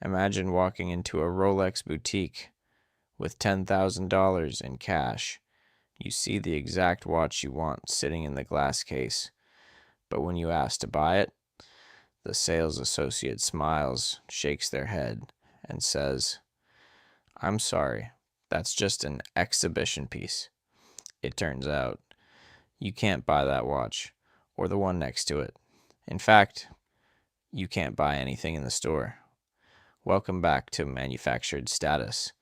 Imagine walking into a Rolex boutique with $10,000 in cash. You see the exact watch you want sitting in the glass case, but when you ask to buy it, the sales associate smiles, shakes their head, and says, "I'm sorry, that's just an exhibition piece." It turns out you can't buy that watch or the one next to it. In fact, you can't buy anything in the store. Welcome back to Manufactured Status,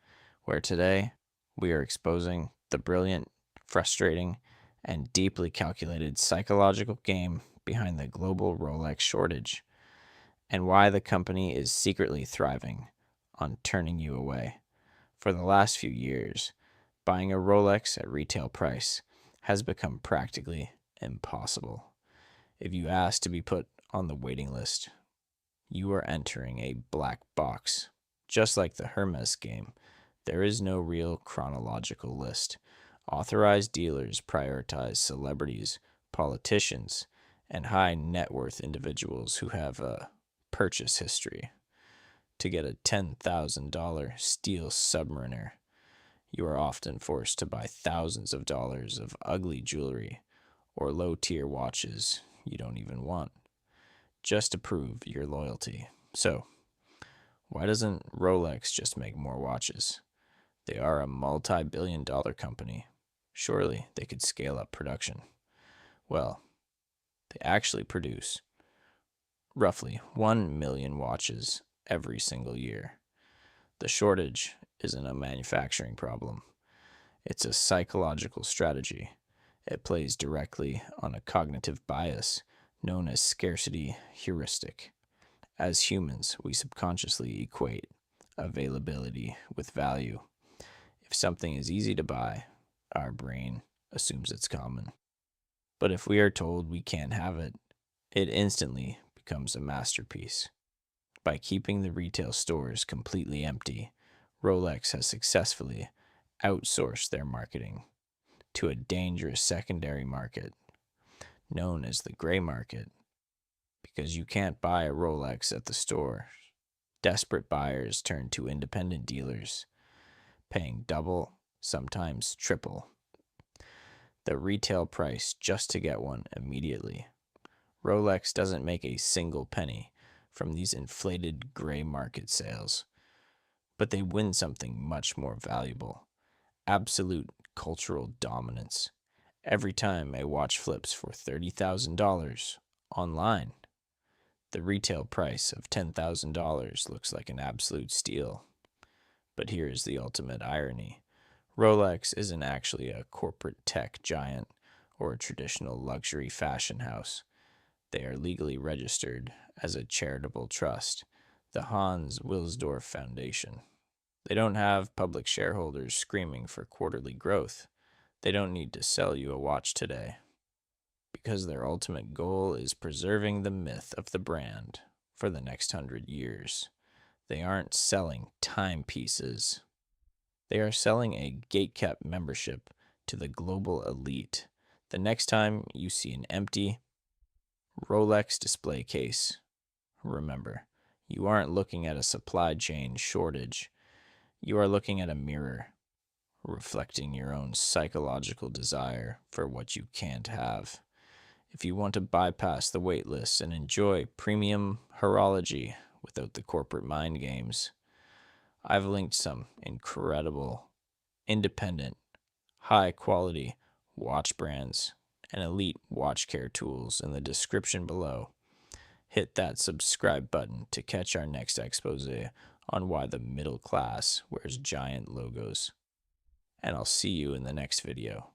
where today we are exposing the brilliant, frustrating, and deeply calculated psychological game behind the global Rolex shortage, and why the company is secretly thriving on turning you away. For the last few years, buying a Rolex at retail price has become practically impossible. If you ask to be put on the waiting list, you are entering a black box. Just like the Hermes game, there is no real chronological list. Authorized dealers prioritize celebrities, politicians, and high net worth individuals who have a purchase history. To get a $10,000 steel submariner, you are often forced to buy thousands of dollars of ugly jewelry or low-tier watches you don't even want, just to prove your loyalty. So, why doesn't Rolex just make more watches? They are a multi-billion-dollar company. Surely they could scale up production. Well, they actually produce roughly 1 million watches every single year. The shortage isn't a manufacturing problem. It's a psychological strategy. It plays directly on a cognitive bias known as scarcity heuristic. As humans, we subconsciously equate availability with value. If something is easy to buy, our brain assumes it's common. But if we are told we can't have it, it instantly becomes a masterpiece. By keeping the retail stores completely empty, Rolex has successfully outsourced their marketing to a dangerous secondary market known as the gray market. Because you can't buy a Rolex at the store, desperate buyers turn to independent dealers, paying double, sometimes triple, the retail price just to get one immediately. Rolex doesn't make a single penny from these inflated gray market sales, but they win something much more valuable: absolute cultural dominance. Every time a watch flips for $30,000 online, the retail price of $10,000 looks like an absolute steal. But here is the ultimate irony. Rolex isn't actually a corporate tech giant or a traditional luxury fashion house. They are legally registered as a charitable trust, the Hans Wilsdorf Foundation. They don't have public shareholders screaming for quarterly growth. They don't need to sell you a watch today, because their ultimate goal is preserving the myth of the brand for the next 100 years. They aren't selling timepieces. They are selling a gate-kept membership to the global elite. The next time you see an empty Rolex display case, remember, you aren't looking at a supply chain shortage. You are looking at a mirror, reflecting your own psychological desire for what you can't have. If you want to bypass the wait list and enjoy premium horology without the corporate mind games, I've linked some incredible, independent, high-quality watch brands and elite watch care tools in the description below. Hit that subscribe button to catch our next expose on why the middle class wears giant logos. And I'll see you in the next video.